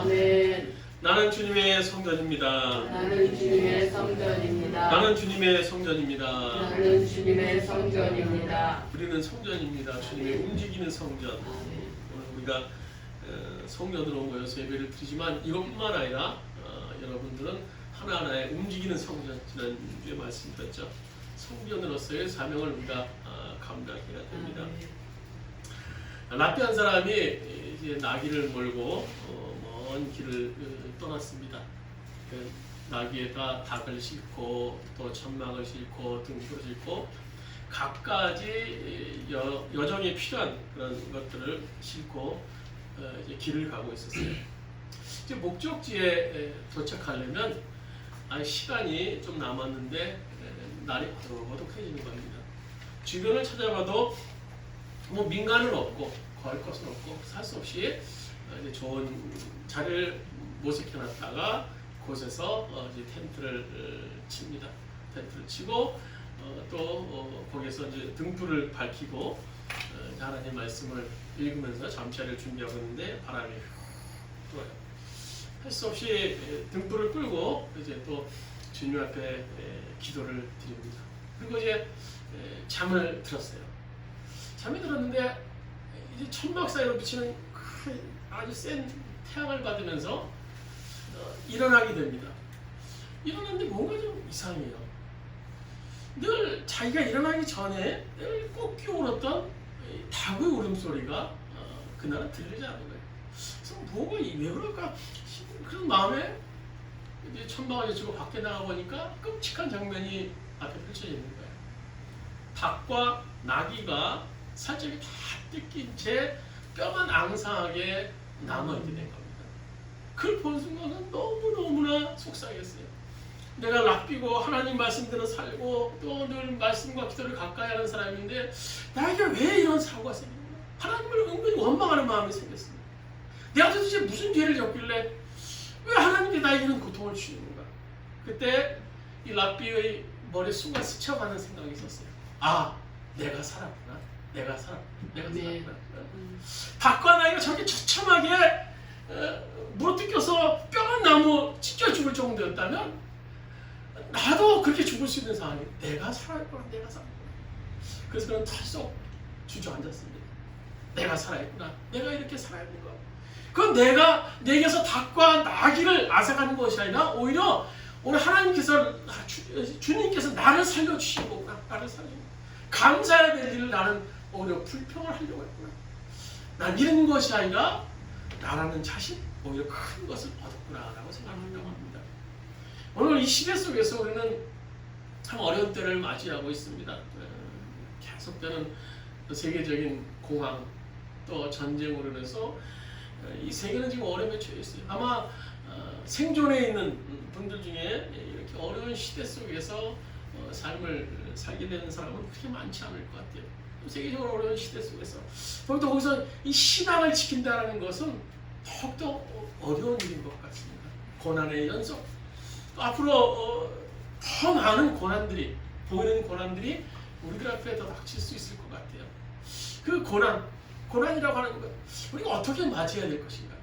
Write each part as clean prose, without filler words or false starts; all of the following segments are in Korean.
아멘. 나는 주님의 성전입니다. 나는 주님의 성전입니다. 나는 주님의 성전입니다. 나는 주님의 성전입니다. 우리는 성전입니다. 주님의 움직이는 성전. 아멘. 오늘 우리가 성전으로 모여서 예배를 드리지만 이것뿐만 아니라 여러분들은 하나하나의 움직이는 성전, 지난주에 말씀드렸죠. 성전으로서의 사명을 우리가 감당해야 됩니다. 랍비 한 사람이 이제 나귀를 몰고 먼 길을 떠났습니다. 나귀에다 닭을 싣고 또 천막을 싣고 등불을 싣고 각가지 여정에 필요한 그런 것들을 싣고 이제 길을 가고 있었어요. 이제 목적지에 도착하려면 시간이 좀 남았는데 날이 어둑어둑해지는 겁니다. 주변을 찾아봐도 뭐 민간은 없고 거할 것은 없고 살 수 없이 이제 좋은 자리를 모색해놨다가 곳에서 이제 텐트를 칩니다. 텐트를 치고 또 거기서 이제 등불을 밝히고 하나님의 말씀을 읽으면서 잠자리를 준비하고 있는데 바람이 불어요. 할 수 없이 등불을 끄고 이제 또 주님 앞에 기도를 드립니다. 그리고 이제 잠을 들었어요. 잠이 들었는데 이제 천막 사이로 비치는 아주 센 태양을 받으면서 일어나게 됩니다. 일어났는데 뭔가 좀 이상해요. 늘 자기가 일어나기 전에 늘 꼭 끼워울었던 닭의 울음소리가 그날은 들리지 않은 거예요. 그래서 뭐가 왜 그럴까 싶은 그런 마음에 이제 천막을 여치고 밖에 나가보니까 끔찍한 장면이 앞에 펼쳐지는 거예요. 닭과 나귀가 살짝이 다 뜯긴 채 뼈만 앙상하게 남아있게 된 겁니다. 그걸 본 순간은 너무너무나 속상했어요. 내가 랍비고 하나님 말씀대로 살고 또 늘 말씀과 기도를 가까이 하는 사람인데 나에게 왜 이런 사고가 생기는가? 하나님을 은근히 원망하는 마음이 생겼습니다. 내가 도대체 무슨 죄를 졌길래 왜 하나님이 나에게는 고통을 주시는가? 그때 이 랍비의 머리에 순간 스쳐가는 생각이 있었어요. 내가 살았구나. 내가 살았구나. 닭과 나귀가 저렇게 처참하게 물어뜯겨서 뼈만 나무 찢겨 죽을 정도였다면 나도 그렇게 죽을 수 있는 상황이 내가 살아있구나. 그래서 그는 털썩 주저앉았습니다. 내가 살아있구나. 내가 이렇게 살아있는 거. 그건 내가 내게서 닭과 나귀를 앗아가는 것이 아니라 오히려 오늘 하나님께서 주님께서 나를 살려주신 거구나. 나를 살리고 감사해야 될 일을 나는 오히려 불평을 하려고 했구나. 난 이런 것이 아니라 나라는 자신 오히려 큰 것을 얻었구나라고 생각한다고 합니다. 오늘 이 시대 속에서 우리는 참 어려운 때를 맞이하고 있습니다. 계속되는 세계적인 공황 또 전쟁으로 인해서 이 세계는 지금 어려움에 처해 있어요. 아마 생존해 있는 분들 중에 이렇게 어려운 시대 속에서 삶을 살게 되는 사람은 그렇게 많지 않을 것 같아요. 세계적으로 어려운 시대 속에서 더욱더 거기서 이 신앙을 지킨다는 것은 더욱더 어려운 일인 것 같습니다. 고난의 연속. 앞으로 더 많은 고난들이 보이는 고난들이 우리들 앞에 더 닥칠 수 있을 것 같아요. 그 고난이라고 하는 것 우리가 어떻게 맞이해야 될 것인가?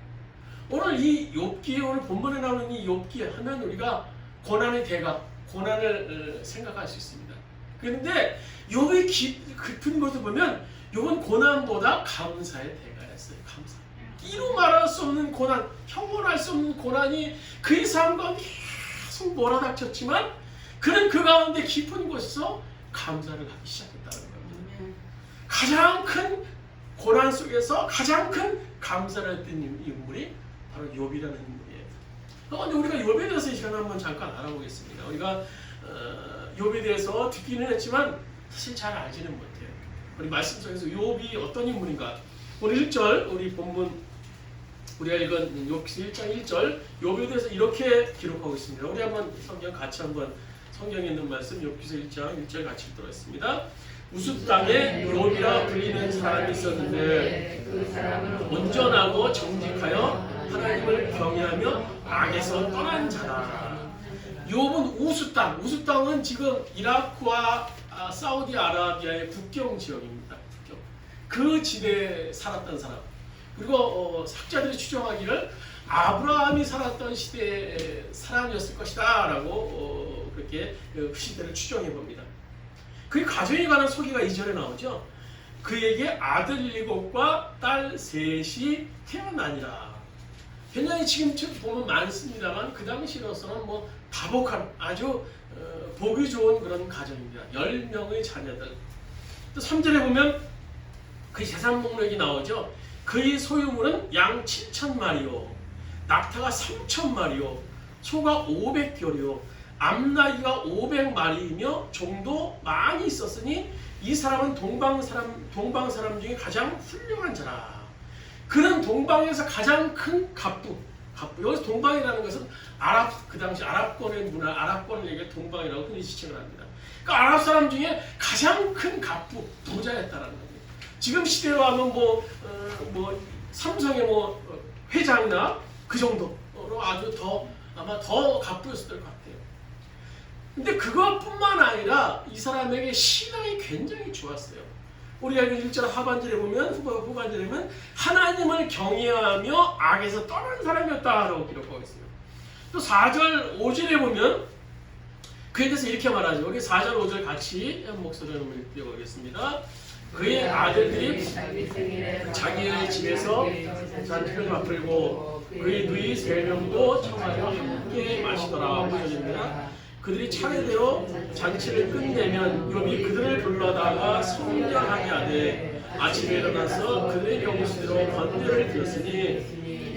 오늘 이 욥기 오늘 본문에 나오는 이 욥기 하면 우리가 고난의 대가 고난을 생각할 수 있습니다. 그런데 욥의 깊은 것을 보면 욥은 고난보다 감사의 대가였어요. 감사. 이루 말할 수 없는 고난, 형언할 수 없는 고난이 그의 삶 가운데 계속 몰아닥쳤지만 그는 그 가운데 깊은 곳에서 감사를 하기 시작했다는 겁니다. 가장 큰 고난 속에서 가장 큰 감사를 했던 인물이 바로 욥이라는 인물이에요. 그런데 우리가 욥에 대해서 이 시간에 한번 잠깐 알아보겠습니다. 우리가 욥에 대해서 듣기는 했지만 사실 잘 알지는 못해요. 우리 말씀 속에서 욥이 어떤 인물인가? 오늘 1절 우리 본문 우리가 읽은 욥기 1장 1절 욥에 대해서 이렇게 기록하고 있습니다. 우리 한번 성경 같이 한번 성경에 있는 말씀 욥기서 1장 1절 같이 읽도록 하겠습니다. 우스 땅에 욥이라 불리는 사람이 있었는데 온전하고 정직하여 하나님을 경외하며 악에서 떠난 자라. 욥은 우스 땅은 지금 이라크와 사우디아라비아의 국경 지역입니다. 그 지대에 살았던 사람. 그리고 학자들이 추정하기를 아브라함이 살았던 시대의 사람이었을 것이다 라고 그렇게 그 시대를 추정해 봅니다. 그 가정에 관한 소개가 2절에 나오죠. 그에게 아들 7과 딸 3이 태어나니라. 굉장히 지금 보면 많습니다만 그 당시로서는 뭐 다복한 아주 보기 좋은 그런 가정입니다. 10명의 자녀들. 또 3절에 보면 그 재산 목록이 나오죠. 그의 소유물은 양 7,000마리요, 낙타가 3,000마리요, 소가 500뼘이요, 암나귀가 500마리이며 종도 많이 있었으니 이 사람은 동방 사람 중에 가장 훌륭한 자라. 그는 동방에서 가장 큰 갑부. 여기서 동방이라는 것은 그 당시 아랍권의 문화, 아랍권을 얘기해 동방이라고 흔히 지칭을 합니다. 그러니까 아랍 사람 중에 가장 큰 갑부, 부자였다라는 겁니다. 지금 시대로 하면 삼성의 회장이나 그 정도로 아주 아마 더 갑부였을 것 같아요. 근데 그것뿐만 아니라 이 사람에게 신앙이 굉장히 좋았어요. 우리가 1절 하반절에 보면 후반절에 보면 하나님을 경외하며 악에서 떠난 사람이었다라고 기록하고 있어요. 또 4절 5절에 보면 그에 대해서 이렇게 말하죠. 우리 4절 5절 같이 한 목소리로 읽어보겠습니다. 그의 아들들이 자기의 집에서 잔치를 베풀고 그의 누이 3명도 청하여 함께 마시더라. 5절입니다. 그들이 차례대로 잔치를 끝내면 욥이 그들을 불러다가 성결하게 하되 아침에 일어나서 그들의 명수대로 번제를 드렸으니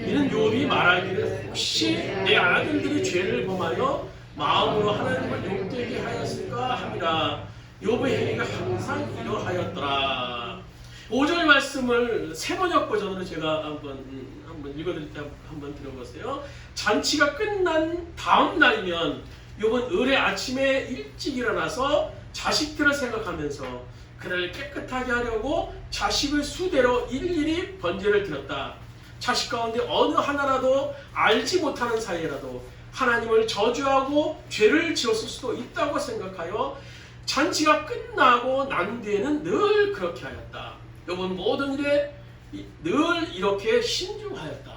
이는 욥이 말하기를 혹시 내 아들들이 죄를 범하여 마음으로 하나님을 욕되게 하였을까 함이라. 욥의 행위가 항상 이러하였더라. 5절 말씀을 세번역 버전으로 제가 한번 읽어드릴 때 한번 들어보세요. 잔치가 끝난 다음 날이면 욥은 을의 아침에 일찍 일어나서 자식들을 생각하면서 그를 깨끗하게 하려고 자식의 수대로 일일이 번제를 드렸다. 자식 가운데 어느 하나라도 알지 못하는 사이라도 하나님을 저주하고 죄를 지었을 수도 있다고 생각하여 잔치가 끝나고 난 뒤에는 늘 그렇게 하였다. 욥은 모든 일에 늘 이렇게 신중하였다.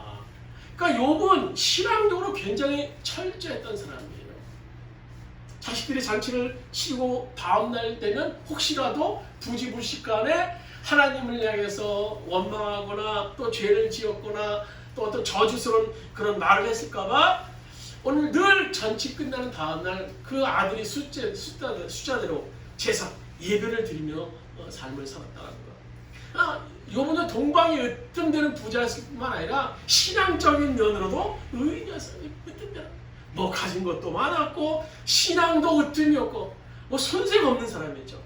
그러니까 욥은 신앙적으로 굉장히 철저했던 사람이에요. 자식들이 잔치를 치르고 다음날 되면 혹시라도 부지불식간에 하나님을 향해서 원망하거나 또 죄를 지었거나 또 어떤 저주스러운 그런 말을 했을까봐 오늘 늘 잔치 끝나는 다음날 그 아들이 숫자대로 제사, 예배를 드리며 삶을 살았다는 거야. 욥은 동방이 으뜸되는 부자였을 뿐만 아니라 신앙적인 면으로도 의인이었어요. 으뜸되는. 가진 것도 많았고 신앙도 으뜸이었고 손색 없는 사람이죠.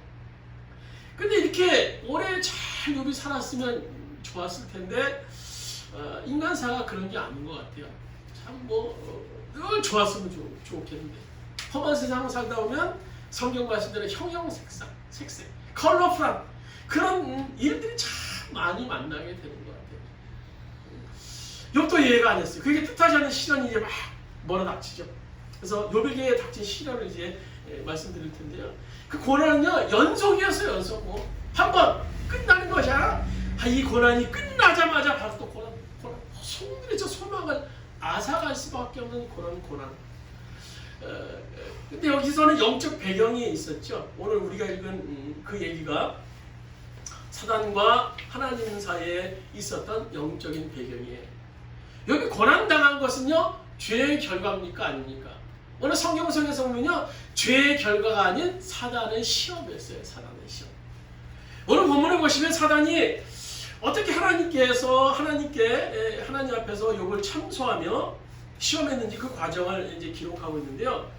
근데 이렇게 오래 잘 욥이 살았으면 좋았을 텐데 인간사가 그런 게 아닌 것 같아요. 참 늘 좋았으면 좋겠는데 험한 세상 살다 보면 성경 말씀대로 형형색색, 컬러풀한 그런 일들이 참 많이 만나게 되는 것 같아요. 욥도 이해가 안 했어요. 그게 뜻하지 않은 시련이 이제 막 몰아닥치죠. 그래서 욥에게 닥친 시련을 이제 말씀드릴 텐데요. 그 고난은요 연속이었어요. 연속. 한 번 끝나는 것이야. 이 고난이 끝나자마자 바로 또 고난. 성들의 소망을 앗아갈 수밖에 없는 그런 고난. 근데 여기서는 영적 배경이 있었죠. 오늘 우리가 읽은 그 얘기가 사단과 하나님 사이에 있었던 영적인 배경이에요. 여기 고난당한 것은요 죄의 결과입니까 아닙니까? 오늘 성경에서 보면요 죄의 결과가 아닌 사단의 시험이었어요. 사단의 시험. 오늘 본문을 보시면 사단이 어떻게 하나님 앞에서 욥을 참소하며 시험했는지 그 과정을 이제 기록하고 있는데요.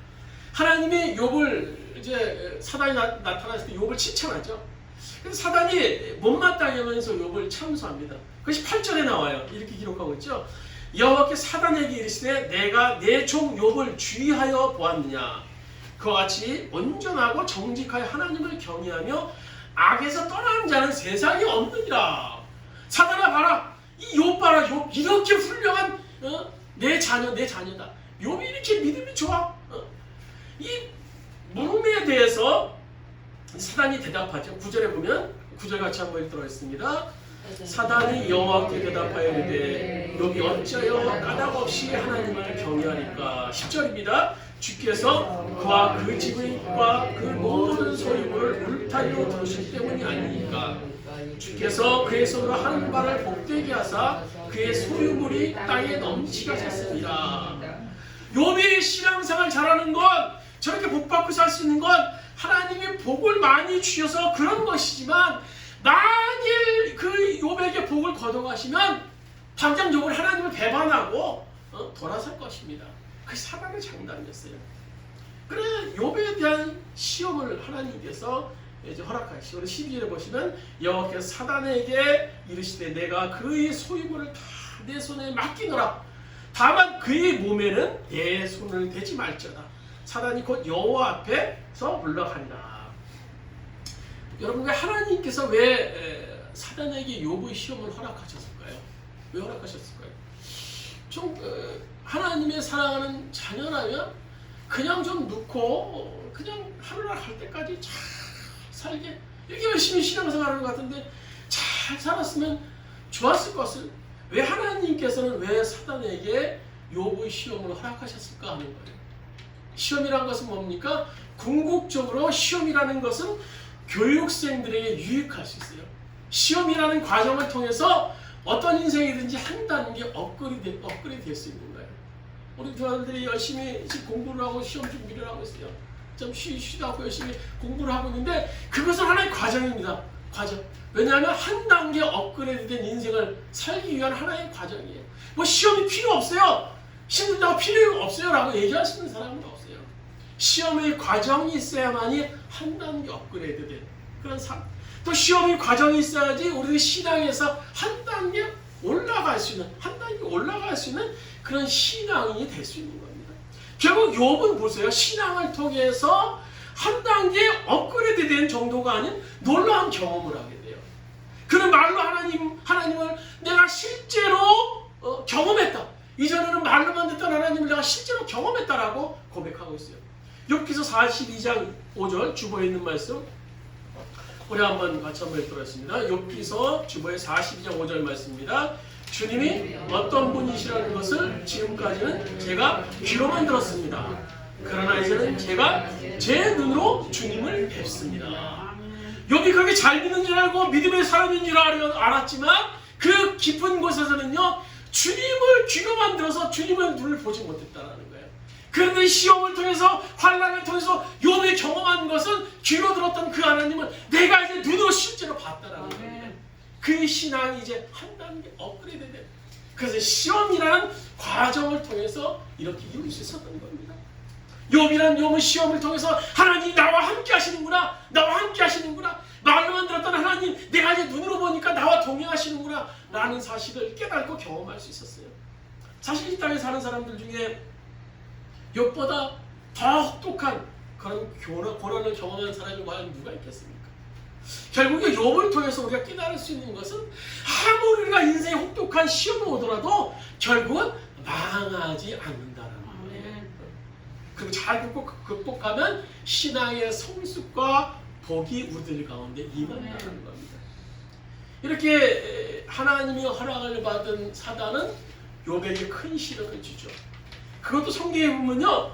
하나님이 욥을 이제 사단이 나타났을 때 욥을 칭찬하죠. 그래서 사단이 못마땅해 하면서 욥을 참소합니다. 그것이 8절에 나와요. 이렇게 기록하고 있죠. 여호와께 사단에게 이르시되 내가 내 종 욥을 주의하여 보았느냐. 그와 같이 온전하고 정직하여 하나님을 경외하며 악에서 떠난 자는 세상에 없느니라. 사단아 봐라. 이 욥 봐라. 욥 이렇게 훌륭한 내 자녀다. 욥이 이렇게 믿음이 좋아. 이 물음에 대해서 사단이 대답하죠. 9절에 보면 9절 같이 한번 읽도록 하겠습니다. 사단이 여호와께 대답하여 이르되 욥이 어찌하여 까닭없이 하나님을 경외하리까. 10절입니다. 주께서 그와 그 집과 그 모든 소유를 울타리로 두신 때문이 아니니까. 주께서 그의 손으로 하는 바를 복되게 하사 그의 소유물이 땅에 넘치게 하셨습니다. 욥이 신앙생활 잘하는 건, 저렇게 복받고 살 수 있는 건 하나님이 복을 많이 주셔서 그런 것이지만, 만일 그 욥에게 복을 거둬가시면 당장 욥을 하나님을 배반하고 돌아설 것입니다. 그 사단의 장단이었어요. 그래 욥에 대한 시험을 하나님께서 이제 허락하시고 12절에 보시면 여호와께서 사단에게 이르시되 내가 그의 소유물을 다 내 손에 맡기노라. 다만 그의 몸에는 내 손을 대지 말지어다. 사단이 곧 여호와 앞에서 물러가니라. 여러분, 왜 하나님께서 왜 사단에게 욥의 시험을 허락하셨을까요? 왜 허락하셨을까요? 좀 하나님의 사랑하는 자녀라면 그냥 좀 놓고 그냥 하루날 갈 때까지 잘 살게, 이렇게 열심히 신앙생활하는 것 같은데 잘 살았으면 좋았을 것을 왜 하나님께서는 왜 사단에게 욥의 시험을 허락하셨을까 하는 거예요. 시험이라는 것은 뭡니까? 궁극적으로 시험이라는 것은 교육생들에게 유익할 수 있어요. 시험이라는 과정을 통해서 어떤 인생이든지 한 단계 업그레이드 될 수 있는 거예요. 우리 교환들이 열심히 공부를 하고 시험 준비를 하고 있어요. 좀 쉬다 하고 열심히 공부를 하고 있는데 그것은 하나의 과정입니다. 과정. 왜냐하면 한 단계 업그레이드된 인생을 살기 위한 하나의 과정이에요. 뭐 시험이 필요 없어요. 힘들다고 필요 없어요 라고 얘기하시는 사람은 없어요. 시험의 과정이 있어야만이 한 단계 업그레이드된 그런 삶. 또 시험의 과정이 있어야지 우리 신앙에서 한 단계 올라갈 수 있는 그런 신앙이 될 수 있는 겁니다. 결국 욥은 보세요. 신앙을 통해서 한 단계 업그레이드된 정도가 아닌 놀라운 경험을 하게 돼요. 그는 말로 하나님을 내가 실제로 경험했다. 이전에는 말로만 듣던 하나님을 내가 실제로 경험했다라고 고백하고 있어요. 욥기서 42장 5절 주보에 있는 말씀 우리 한번 같이 한번 읽도록하겠습니다. 욥기서 주보의 42장 5절 말씀입니다. 주님이 어떤 분이시라는 것을 지금까지는 제가 귀로만 들었습니다. 그러나 이제는 제가 제 눈으로 주님을 뵙습니다. 욥이 그렇게 잘 믿는 줄 알고 믿음의 사람인 줄 알았지만 그 깊은 곳에서는요, 주님을 귀로만 들어서 주님의 눈을 보지 못했다는 거예요. 그런데 시험을 통해서, 환난을 통해서 욥이 경험한 것은 귀로 들었던 그 하나님을 내가 이제 눈으로 실제로 봤다라는 겁니다. 그 신앙이 이제 한 단계 업그레이드 된, 그래서 시험이라는 과정을 통해서 이렇게 이룰 수 있었던 겁니다. 욥은 시험을 통해서 하나님 나와 함께 하시는구나, 나와 함께 하시는구나, 말로만 들었던 하나님 내가 이제 눈으로 보니까 나와 동행하시는구나 라는 사실을 깨닫고 경험할 수 있었어요. 사실 이 땅에 사는 사람들 중에 욥보다 더 혹독한 그런 고난을 경험한 사람이 과연 누가 있겠습니까? 결국에 욥을 통해서 우리가 깨달을 수 있는 것은 아무리 우리가 인생에 혹독한 시험이 오더라도 결국은 망하지 않는다는 거예요. 그리고 잘 극복하면 신앙의 성숙과 복이 우리들 가운데 임한다는 겁니다. 이렇게 하나님의 허락을 받은 사단은 욥에게 큰 시련을 주죠. 그것도 성경에 보면요,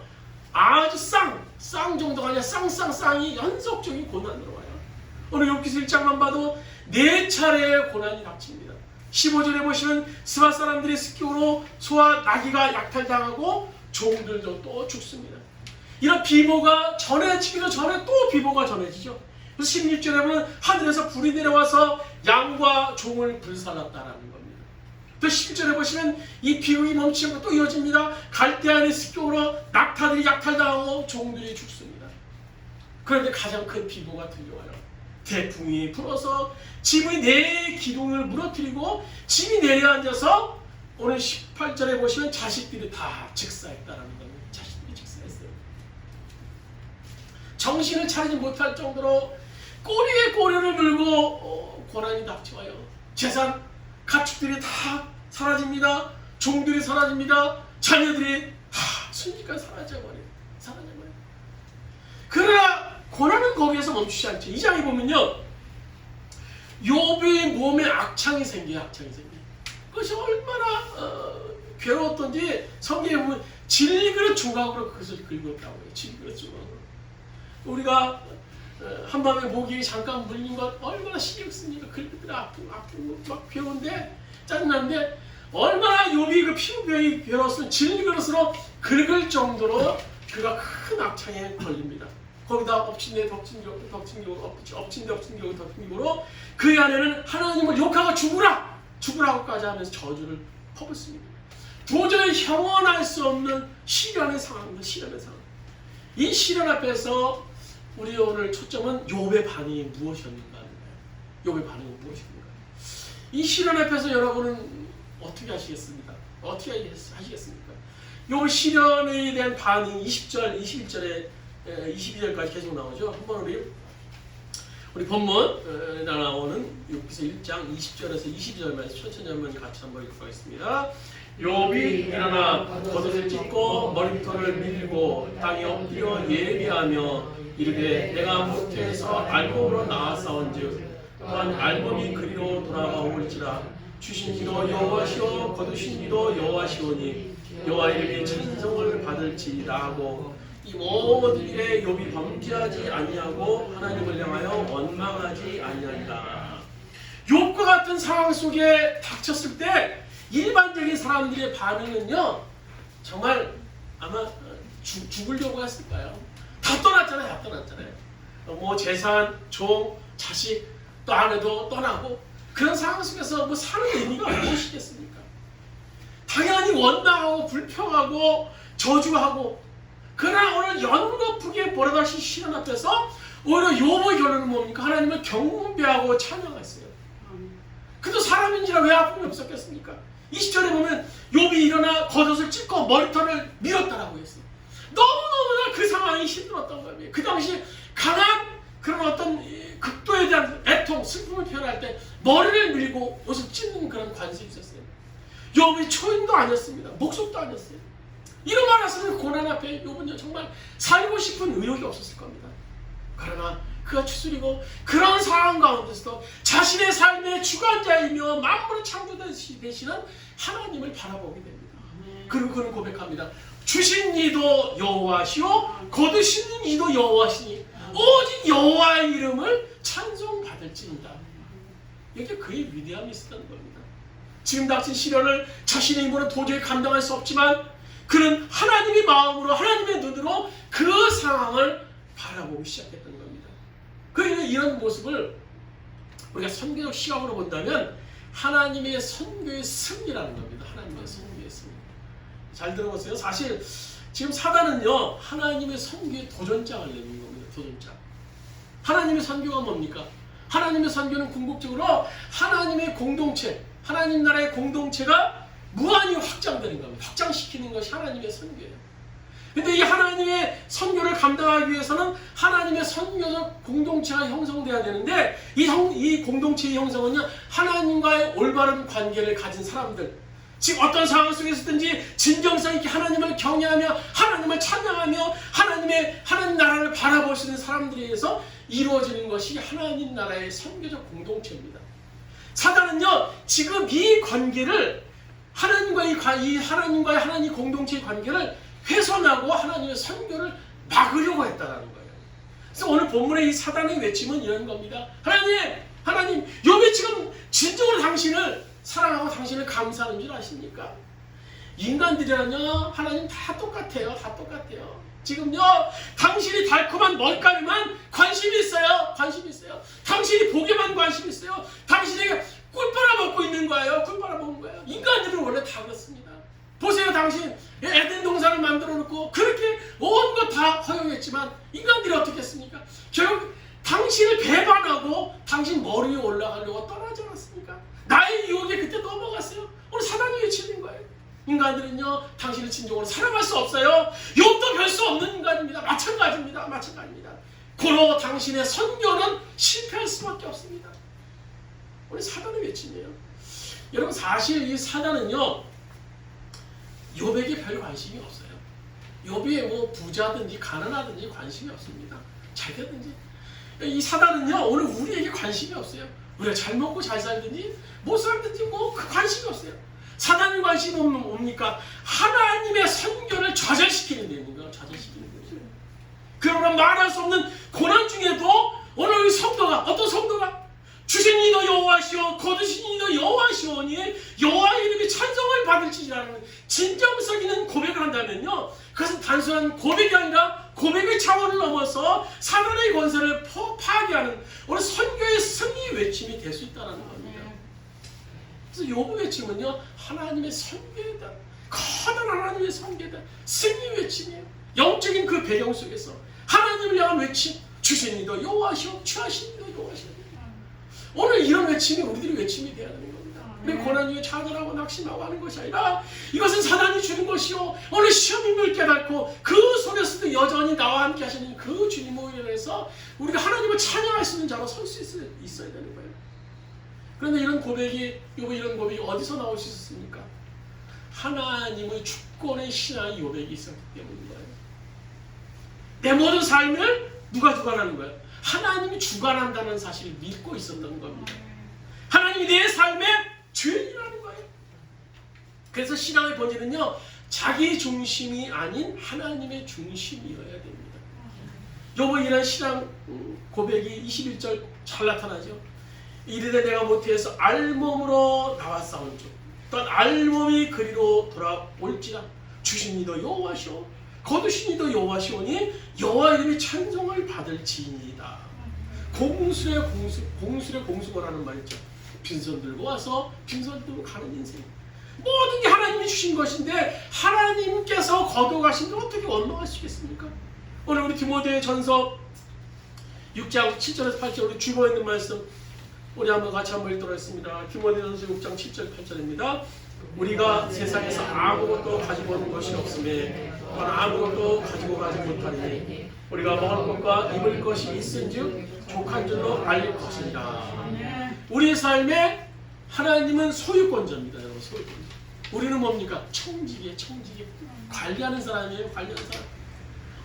아주 쌍 정도가 아니라 쌍이 연속적인 고난으로 와요. 오늘 욥기서 1장만 봐도 4차례의 고난이 닥칩니다. 15절에 보시면 스바 사람들이 습격으로 소와 나귀가 약탈당하고 종들도 또 죽습니다. 이런 비보가 전해지기도 전에 또 비보가 전해지죠. 그래서 16절에 보면 하늘에서 불이 내려와서 양과 종을 불살랐다라는 겁니다. 또 10절에 보시면 이 비극이 멈추고 또 이어집니다. 갈대아의 습격으로 낙타들이 약탈당하고 종들이 죽습니다. 그런데 가장 큰 비보가 들려와요. 태풍이 불어서 집의 4 기둥을 무너뜨리고 집이 내려앉아서 오늘 18절에 보시면 자식들이 다 즉사했다라는 겁니다. 자식들이 즉사했어요. 정신을 차리지 못할 정도로 꼬리에 꼬리를 물고 고난이 닥쳐와요. 재산, 가축들이 다 사라집니다. 종들이 사라집니다. 자녀들이 다 순식간에 사라져버려요. 그러나 고난은 거기에서 멈추지 않죠. 이 장에 보면요, 욥의 몸에 악창이 생겨요. 악창이 생겨. 그것이 얼마나 괴로웠던지 성경에 보면 질그릇 조각으로 그것을 긁었다고 해요. 질그릇 조각으로. 우리가 한밤에 모기 잠깐 물린 것 얼마나 신경 씁니까? 긁으더라. 아프고 막 괴로운데 짜증나는데 얼마나 욥이 그 피부병이 괴로웠으면 질그릇으로 긁을 정도로 그가 큰 악창에 걸립니다. 거기다 엎친 데 덮친 격으로 그 안에는 하나님을 욕하고 죽으라고까지 하면서 저주를 퍼붓습니다. 도저히 형언할 수 없는 시련의 상황입니다. 시련의 상황. 이 시련 앞에서 우리 오늘 초점은 욥의 반응이 무엇이었는가 합니다. 욥의 반응이 무엇입니까? 이 시련 앞에서 여러분은 어떻게 하시겠습니까? 어떻게 하시겠습니까? 욥의 시련에 대한 반응이 20절, 21절에 22절까지 계속 나오죠. 한번 우리 본문에 나오는 욥기서 1장 20절에서 22절만 천천히 한번 같이 한번 읽어보겠습니다. 욥이 일어나 겉옷을 찢고 머리털을 밀고 땅에 엎드려 예비하며 이르되 내가 모태에서 알몸으로 나아싸운즉 또한 알몸이 그리로 돌아가올지라 주신 이도 여호와시오 거두신 이도 여호와시오니 여호와 이름이 찬송을 받을지라 하고 이 모든 일에 욥이 범죄하지 아니하고 하나님을 향하여 원망하지 아니하리라. 욥과 같은 상황 속에 닥쳤을 때 일반적인 사람들의 반응은요 정말 아마 죽으려고 했을까요? 다 떠났잖아요. 뭐 재산, 종, 자식 또 아내도 떠나고 그런 상황 속에서 뭐 사는 의미가 무엇이겠습니까? 당연히 원망하고 불평하고 저주하고 그러나 오늘 연거푸게 벌어다신 시련 앞에서 오히려 욥의 결론은 뭡니까? 하나님을 경배하고 찬양했어요. 그래도 사람인지라 왜 아픔이 없었겠습니까? 20절에 보면 욥이 일어나 겉옷을 찢고 머리털을 밀었다라고 했어요. 너무너무나 그 상황이 힘들었던 거예요. 그 당시 강한 그런 어떤 극도에 대한 애통, 슬픔을 표현할 때 머리를 밀고 옷을 찢는 그런 관습이 있었어요. 욥이 초인도 아니었습니다. 목속도 아니었어요. 이런 말 하시는 고난 앞에 욥은요 정말 살고 싶은 의욕이 없었을 겁니다. 그러나 그가 추스리고 그런 상황 가운데서도 자신의 삶의 주관자이며 만물을 창조되시는 하나님을 바라보게 됩니다. 그리고 그는 고백합니다. 주신 이도 여호와시오 거두신 이도 여호와시니 오직 여호와의 이름을 찬송받을지니라. 이게 그의 위대함이 있었던 겁니다. 지금 닥친 시련을 자신의 힘으로 도저히 감당할 수 없지만 그는 하나님의 마음으로 하나님의 눈으로 그 상황을 바라보기 시작했던 겁니다. 그러니까 이런 모습을 우리가 선교적 시각으로 본다면 하나님의 선교의 승리라는 겁니다. 하나님의 선교의 승리. 잘 들어보세요. 사실 지금 사단은요 하나님의 선교의 도전장을 내는 겁니다. 도전장. 하나님의 선교가 뭡니까? 하나님의 선교는 궁극적으로 하나님의 공동체, 하나님 나라의 공동체가 무한히 확장되는 겁니다. 확장시키는 것이 하나님의 선교예요. 근데 이 하나님의 선교를 감당하기 위해서는 하나님의 선교적 공동체가 형성돼야 되는데 이 공동체의 형성은요 하나님과의 올바른 관계를 가진 사람들, 지금 어떤 상황 속에서든지 진정성 있게 하나님을 경외하며 하나님을 찬양하며 하나님 나라를 바라볼 수 있는 사람들에 의해서 이루어지는 것이 하나님 나라의 선교적 공동체입니다. 사단은요 지금 이 관계를 하나님과의 하나님 공동체의 관계를 훼손하고 하나님의 선교를 막으려고 했다는 거예요. 그래서 오늘 본문의 이 사단의 외침은 이런 겁니다. 하나님, 욥이 지금 진정으로 당신을 사랑하고 당신을 감사하는 줄 아십니까? 인간들이랑요 하나님 다 똑같아요. 다 똑같아요. 지금요 당신이 달콤한 먹거리만 관심이 있어요. 당신이 복에만 관심이 있어요. 당신에게 꿀 빨아먹고 있는 거예요. 꿀 빨아먹는 거예요. 인간들은 원래 다 그렇습니다. 보세요. 당신 에덴 동산을 만들어 놓고 그렇게 온 것 다 허용했지만 인간들이 어떻게 했습니까? 결국 당신을 배반하고 당신 머리 위에 올라가려고 떠나지 않았습니까? 나의 유혹에 그때 넘어갔어요. 오늘 사단이 외치는 거예요. 인간들은요 당신을 진정으로 사랑할 수 없어요. 욥도 별 수 없는 인간입니다. 마찬가지입니다. 고로 당신의 선교는 실패할 수밖에 없습니다. 우리 사단의 외침이에요. 여러분 사실 이 사단은요 욥에게 별 관심이 없어요. 욥이 뭐 부자든지 가난하든지 관심이 없습니다. 잘 되든지. 이 사단은요 오늘 우리에게 관심이 없어요. 우리가 잘 먹고 잘 살든지 못 살든지 뭐 관심이 없어요. 사단의 관심이 뭡니까? 하나님의 선교를 좌절시키는 데입니다. 좌절시키는 데죠. 그러나 말할 수 없는 고난 중에도 오늘 우리 성도가 어떤 성도가 주신 이도 여호와시오 거두신 이도 여호와시오니 여호와의 이름이 찬송을 받을지라는 진정성 있는 고백을 한다면요, 그것은 단순한 고백이 아니라 고백의 차원을 넘어서 사단의 권세를 파괴하는 오늘 선교의 승리 외침이 될 수 있다는 겁니다. 그래서 욥의 외침은요, 하나님의 선교에 대한 커다란 하나님의 선교에 대한 승리 외침이에요. 영적인 그 배경 속에서 하나님을 향한 외침, 주신 이도 여호와시오 취하신 이도 여호와시오. 오늘 이런 외침이 우리들이 외침이 되어야 되는 겁니다. 우리 고난 위에 좌절하고 낙심하고 하는 것이 아니라 이것은 사단이 주는 것이요, 오늘 시험임을 깨닫고 그 속에서도 여전히 나와 함께 하시는 그 주님으로 인해서 우리가 하나님을 찬양할 수 있는 자로 설 수 있어야 되는 거예요. 그런데 이런 고백이 어디서 나올 수 있었습니까? 하나님의 주권의 신앙이 욥에게 있었기 때문인 거예요. 내 모든 삶을 누가 주관하는 거예요? 하나님이 주관한다는 사실을 믿고 있었던 겁니다. 하나님이 내 삶의 주인이라는 거예요. 그래서 신앙의 본질은요, 자기 중심이 아닌 하나님의 중심이어야 됩니다. 욥의 이런 신앙 고백이 21절 잘 나타나죠. 이르되 내가 모태에서 알몸으로 나와 싸운 즉 또한 알몸이 그리로 돌아올지라 주신 이도 여호와시오 거두신 이도 여호와시오니 여호와 이름이 찬송을 받을지니이다. 공수의 공수라는 말이죠. 빈손 들고 와서 빈손 들고 가는 인생. 모든 게 하나님이 주신 것인데 하나님께서 거둬가신 걸 어떻게 원망할 수 있겠습니까? 오늘 우리 디모데 전서 6장 7절에서 8절 우리 주보에 있는 말씀 우리 한번 같이 한번 읽도록 하겠습니다. 디모데 전서 6장 7절 8절입니다. 우리가 세상에서 아무것도 가지고 오는 것이 없음에 또한 아무것도 가지고 가지 못하니 우리가 먹을 것과 입을 것이 있은즉 족한 줄로 알릴 것이니라. 우리의 삶에 하나님은 소유권자입니다. 여러분, 소유권자. 우리는 뭡니까? 청지기에 관리하는 사람이에요. 관리하는 사람.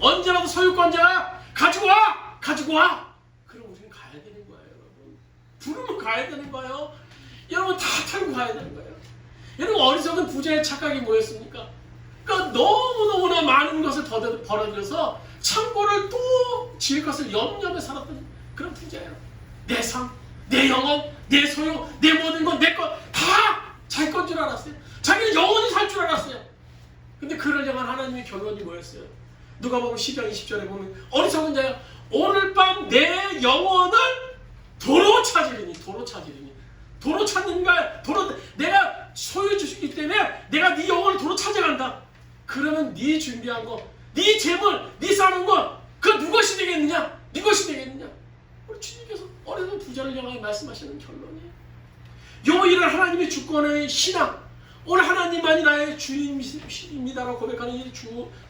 언제라도 소유권자야. 가지고 와. 그럼 우리는 가야 되는 거예요. 여러분. 부르면 가야 되는 거예요. 여러분 다 타고 가야 되는 거예요. 여러분 어리석은 부자의 착각이 뭐였습니까? 그러니까 너무너무나 많은 것을 벌어들여서 창고를 또 지을 것을 염려하며 살았던 그런 부자예요. 내 삶, 내 영혼, 내 소유, 내 모든 건 내 것 다 자기 건 줄 알았어요. 자기는 영원히 살 줄 알았어요. 근데 그를 향한 하나님의 결론이 뭐였어요? 누가복음 10장 20절에 보면 어리석은 자야 오늘 밤 내 영혼을 도로 찾으리니 도로 찾는가? 내가 소유 주시기 때문에 내가 네 영혼을 도로 찾아간다. 그러면 네 준비한 거, 네 재물, 네 쌓는 거, 그 누것이 되겠느냐? 네 것이 되겠느냐? 우리 주님께서 어려운 부자를 향하여 말씀하시는 결론이에요. 요 일은 하나님의 주권의 신앙, 오늘 하나님만이 나의 주님입니다라고 고백하는 이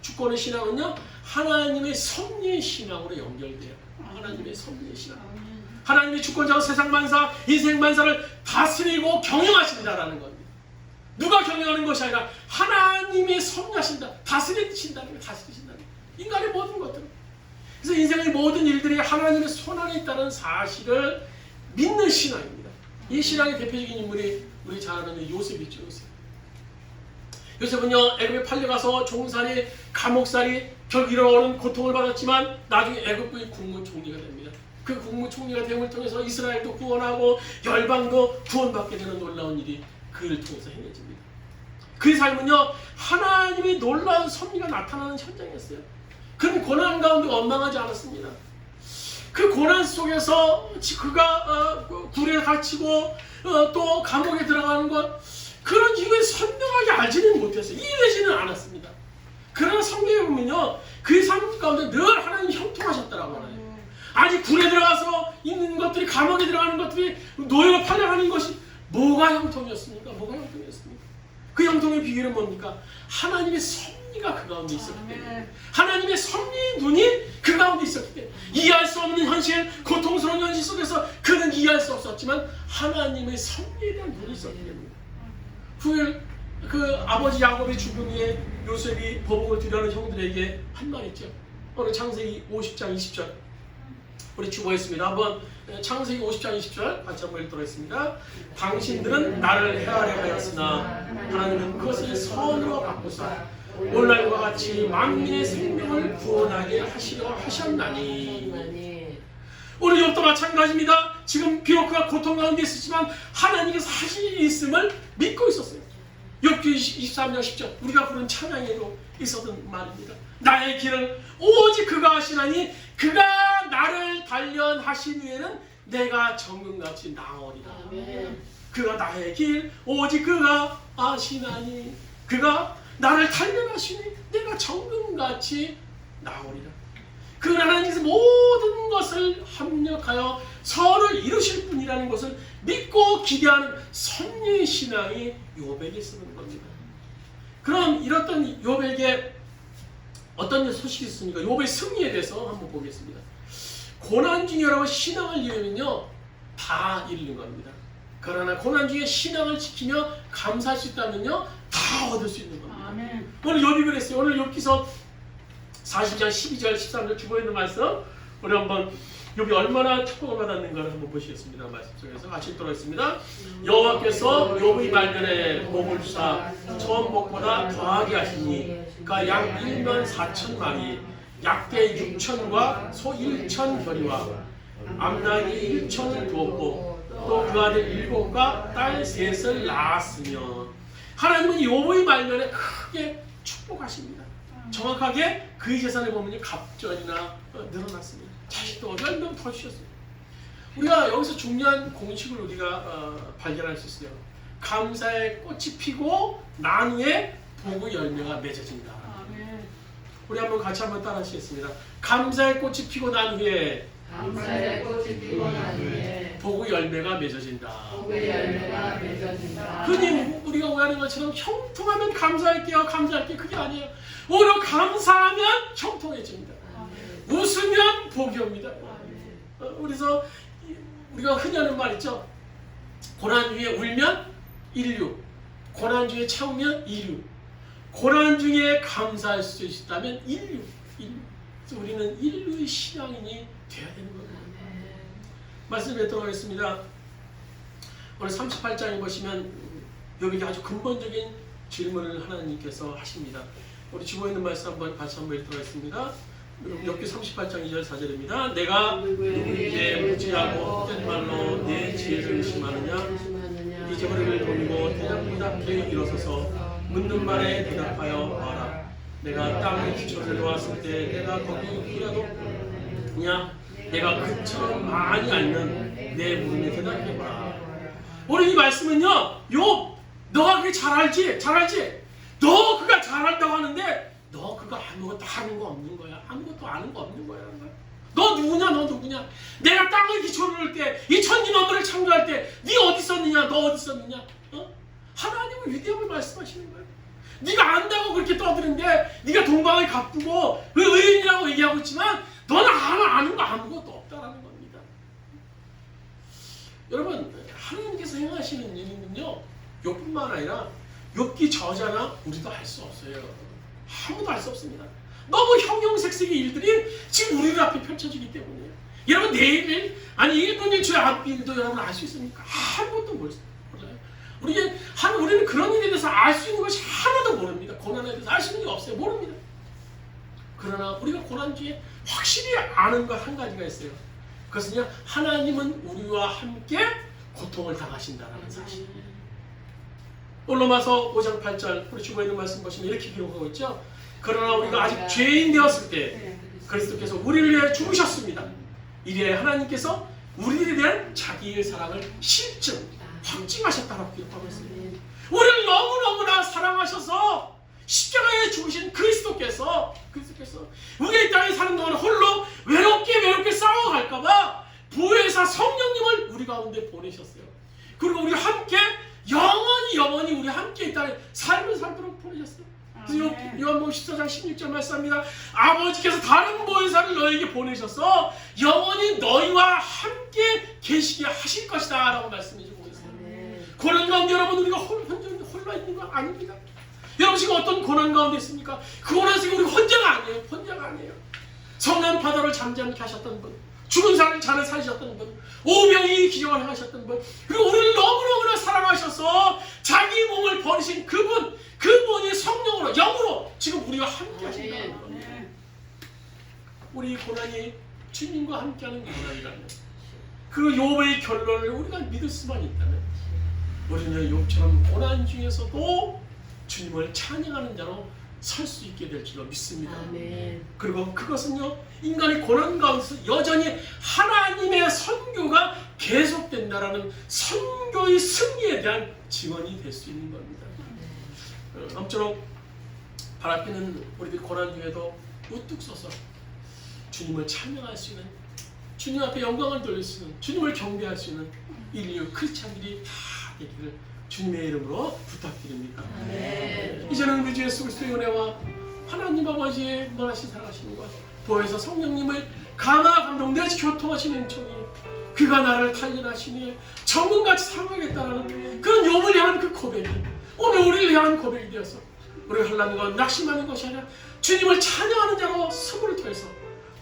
주권의 신앙은요, 하나님의 섭리의 신앙으로 연결돼요. 하나님의 섭리의 신앙. 하나님의 주권자가 세상 만사, 인생 만사를 다스리고 경영하신다라는 겁니다. 누가 경영하는 것이 아니라 하나님이 섭리하신다, 다스리신다는 거예요. 인간의 모든 것들. 그래서 인생의 모든 일들이 하나님의 손 안에 있다는 사실을 믿는 신앙입니다. 이 신앙의 대표적인 인물이 우리 잘 아는 요셉이죠. 요셉은요, 애굽에 팔려가서 종살이, 감옥살이, 결국 이런 고통을 받았지만 나중에 애굽의 국무총리가 됩니다. 그 국무총리가 됨을 통해서 이스라엘도 구원하고 열방도 구원받게 되는 놀라운 일이 그를 통해서 행해집니다. 그의 삶은요, 하나님의 놀라운 섭리가 나타나는 현장이었어요. 그는 고난 가운데 원망하지 않았습니다. 그 고난 속에서 그가 굴에 갇히고 또 감옥에 들어가는 것, 그런 이유를 선명하게 알지는 못했어요. 이해되지는 않았습니다. 그러나 성경에 보면요, 그의 삶 가운데 늘 하나님 형통하셨다라고 하나요. 아니 굴에 들어가서 있는 것들이, 감옥에 들어가는 것들이, 노예로 팔려가는 것이 뭐가 형통이었습니까? 그 형통의 비결은 뭡니까? 하나님의 섭리가 그 가운데 있었기 때문에, 하나님의 섭리의 눈이 그 가운데 있었기 때문에, 이해할 수 없는 현실, 고통스러운 현실 속에서 그는 이해할 수 없었지만 하나님의 섭리에 대한 눈이 있었기 때문에, 후에 그 아버지 야곱의 죽음 후에 요셉이 보복을 드리는 형들에게 한 말 있죠. 오늘 창세기 50장 20절. 우리 주보했습니다. 한번 창세기 50장 20절 같이 한번 읽도록 하겠습니다. 당신들은 나를 헤아려 하였으나 하나님은 그것을 선으로 바꾸사 오늘날과 같이 만민의 생명을 구원하게 하시려 하셨나니. 오늘 욥도 마찬가지입니다. 지금 비록 그가 고통 가운데 있었지만 하나님께서 하신 일이 있음을 믿고 있었어요. 욥기 23장 10절 우리가 부른 찬양에도 있었던 말입니다. 나의 길은 오직 그가 하시나니 그가 나를 단련하신 후에는 내가 정금같이 나으리라. 그가 나의 길 오직 그가 아시나니 그가 나를 단련하시니 내가 정금같이 나으리라. 그 하나님께서 모든 것을 합력하여 선을 이루실 분이라는 것을 믿고 기대하는 선의 신앙이 욥에게 쓰는 겁니다. 그럼 이렇던 욥에게 어떤 소식이 있습니까? 욥의 승리에 대해서 한번 보겠습니다. 고난 중에 여러분 신앙을 이루면요 다 이루는 겁니다. 그러나 고난 중에 신앙을 지키며 감사할 수 있다면요 다 얻을 수 있는 겁니다. 아멘. 오늘 욥이 그랬어요. 오늘 욥기서 40장 12절 13절 주보에 있는 말씀 우리 한번 욥이 얼마나 축복을 받았는가를 한번 보시겠습니다. 말씀 속에서 같이 읽도록 하겠습니다. 여호와께서 욥의 말년에 복을 주사 처음 복보다 더하게 하시니 그가 양 1만 4천 마리 약대 6천과 소 1천 결이와 암나귀 1천을 두었고 또 그 아들 7과 딸 3을 낳았으며 하나님은 욥의 말년에 크게 축복하십니다. 정확하게 그의 재산을 보면 갑절이나 늘어났습니다. 자식도 10명 더 주셨습니다. 우리가 여기서 중요한 공식을 우리가 발견할 수 있어요. 감사의 꽃이 피고 난 후에 복의 열매가 맺어진다. 우리 한번 같이 한번 따라 하시겠습니다. 감사의 꽃이 피고 난 후에 감사의 꽃이 피고 난 후에 복의 열매가 맺어진다. 복의 열매가 맺어진다. 흔히 우리가 오해하는 것처럼 형통하면 감사할게요, 감사할게요. 그게 아니에요. 오히려 감사하면 형통해집니다. 웃으면 복이 옵니다. 그래서 우리가 흔히 하는 말 있죠. 고난 중에 울면 인류, 고난 중에 참으면 이류, 고난 중에 감사할 수 있다면 인류. 그래서 우리는 인류의 신앙인이 되어야 되는 겁니다. 말씀 뵙도록 하겠습니다. 오늘 38장에 보시면 욥에게 아주 근본적인 질문을 하나님께서 하십니다. 우리 주보에 있는 말씀 같이 한번 읽도록 하겠습니다. 욥기 38장 2절 4절입니다. 내가 누구에게 묻지하고 헛된 말로 내 지혜를 의심하느냐. 이제 허리를 돌리고 대답답게 일어서서 묻는 말에 대답하여 와라. 내가 땅의 기초를 놓았을 때 내가 거기 있더라도 그냥 내가 그처럼 많이 알면 내 물음에 대답해봐라. 오늘 이 말씀은요, 욥 너가 그게 잘 알지? 너 그가 잘한다고 하는데 너 그거 아무것도 하는 거 없는 거야. 아무것도 아는 거 없는 거야. 너 누구냐? 내가 땅을 기초를 놓을 때, 이 천지 만물을 창조할 때 네 어디 있었느냐? 너 어디 있었느냐? 하나님은 위대함을 말씀하시는 거예요. 네가 안다고 그렇게 떠드는데 네가 동방을 가쁘고 왜 의인이라고 얘기하고 있지만 너는 아는 거 아무것도 없다라는 겁니다. 여러분, 하나님께서 행하시는 일은요 욥뿐만 아니라 욥기 저자나 우리도 알 수 없어요. 아무도 알 수 없습니다. 너무 형형색색의 일들이 지금 우리 앞에 펼쳐지기 때문이에요. 여러분 내일 아니 1분 1초의 앞일도 여러분 알 수 있습니까? 아무것도 몰라요. 우리는 그런 일에 대해서 알 수 있는 것이 하나도 모릅니다. 고난에 대해서 알 수 있는 게 없어요. 모릅니다. 그러나 우리가 고난 중에 확실히 아는 것 한 가지가 있어요. 그것은요, 하나님은 우리와 함께 고통을 당하신다는 사실. 로마서 5장 8절 우리 주보에 있는 말씀 보시면 이렇게 기록하고 있죠. 그러나 우리가 아직 죄인 되었을 때 그리스도께서 우리를 위해 죽으셨습니다. 이래 하나님께서 우리에 대한 자기의 사랑을 확증하셨다고 기록하고 있습니다. 우리를 너무너무나 사랑하셔서 십자가에 죽으신 그리스도께서 우리가 이 땅에 사는 동안 홀로 외롭게 싸워갈까봐 보혜사 성령님을 우리 가운데 보내셨어요. 그리고 우리 함께 영원히 우리 함께 이 땅에 삶을 살도록 보내셨어요. 그래서 요한복음 14장 16절 말씀합니다. 아버지께서 다른 보혜사를 너에게 보내셔서 영원히 너희와 함께 계시게 하실 것이다 라고 말씀해주고 있어요. 고난 가운데 여러분 우리가 홀로 있는 거 아닙니다. 여러분 지금 어떤 고난 가운데 있습니까? 그 고난 속에 우리 혼자가 아니에요. 성난 바다를 잠잠케 하셨던 분, 죽은 자를 살리셨던 분, 오병이 기적을 하셨던 분, 그리고 우리를 너무너무나 사랑하셔서 자기 몸을 버리신 그분이 성령으로 영으로 지금 우리와 함께 하신다는 겁니다. 우리 고난이 주님과 함께하는 고난이라면, 그 욥의 결론을 우리가 믿을 수만 있다면, 우리는 욥처럼 고난 중에서도 주님을 찬양하는 자로 설 수 있게 될 줄로 믿습니다. 아멘. 그리고 그것은요, 인간의 고난 가운데서 여전히 하나님의 선교가 계속된다라는 선교의 승리에 대한 증언이 될 수 있는 겁니다. 아무쪼록 바라피는 우리들 고난 중에도 우뚝 서서 주님을 찬양할 수 있는, 주님 앞에 영광을 돌릴 수 있는, 주님을 경배할 수 있는 인류 크리스찬들이 다 되기를 주님의 이름으로 부탁드립니다. 아멘. 이제는 우리 주 예수 그리스도의 은혜와 하나님 아버지의 무한하신 사랑하심과 도에서 성령님을 감화 감동 내지 교통하시는 은총이, 그가 나를 단련하시니 정금같이 사랑하겠다는 그런 욥을 향한 그 고백이 오늘 우리를 향한 고백이 되어서 우리가 하려는 건 낙심하는 것이 아니라 주님을 찬양하는 자로 승부를 통해서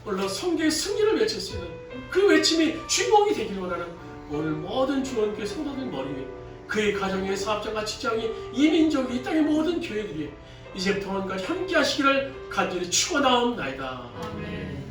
오늘 성교의 승리를 외칠 수 있는 그 외침이 주인공이 되기를 원하는 오늘 모든 주원교회 성도들 머리 위에, 그의 가정의 사업장과 직장이 이민족이 이 땅의 모든 교회들이 이제부터 언제까지 함께 하시기를 간절히 축원하옵나이다. 아멘.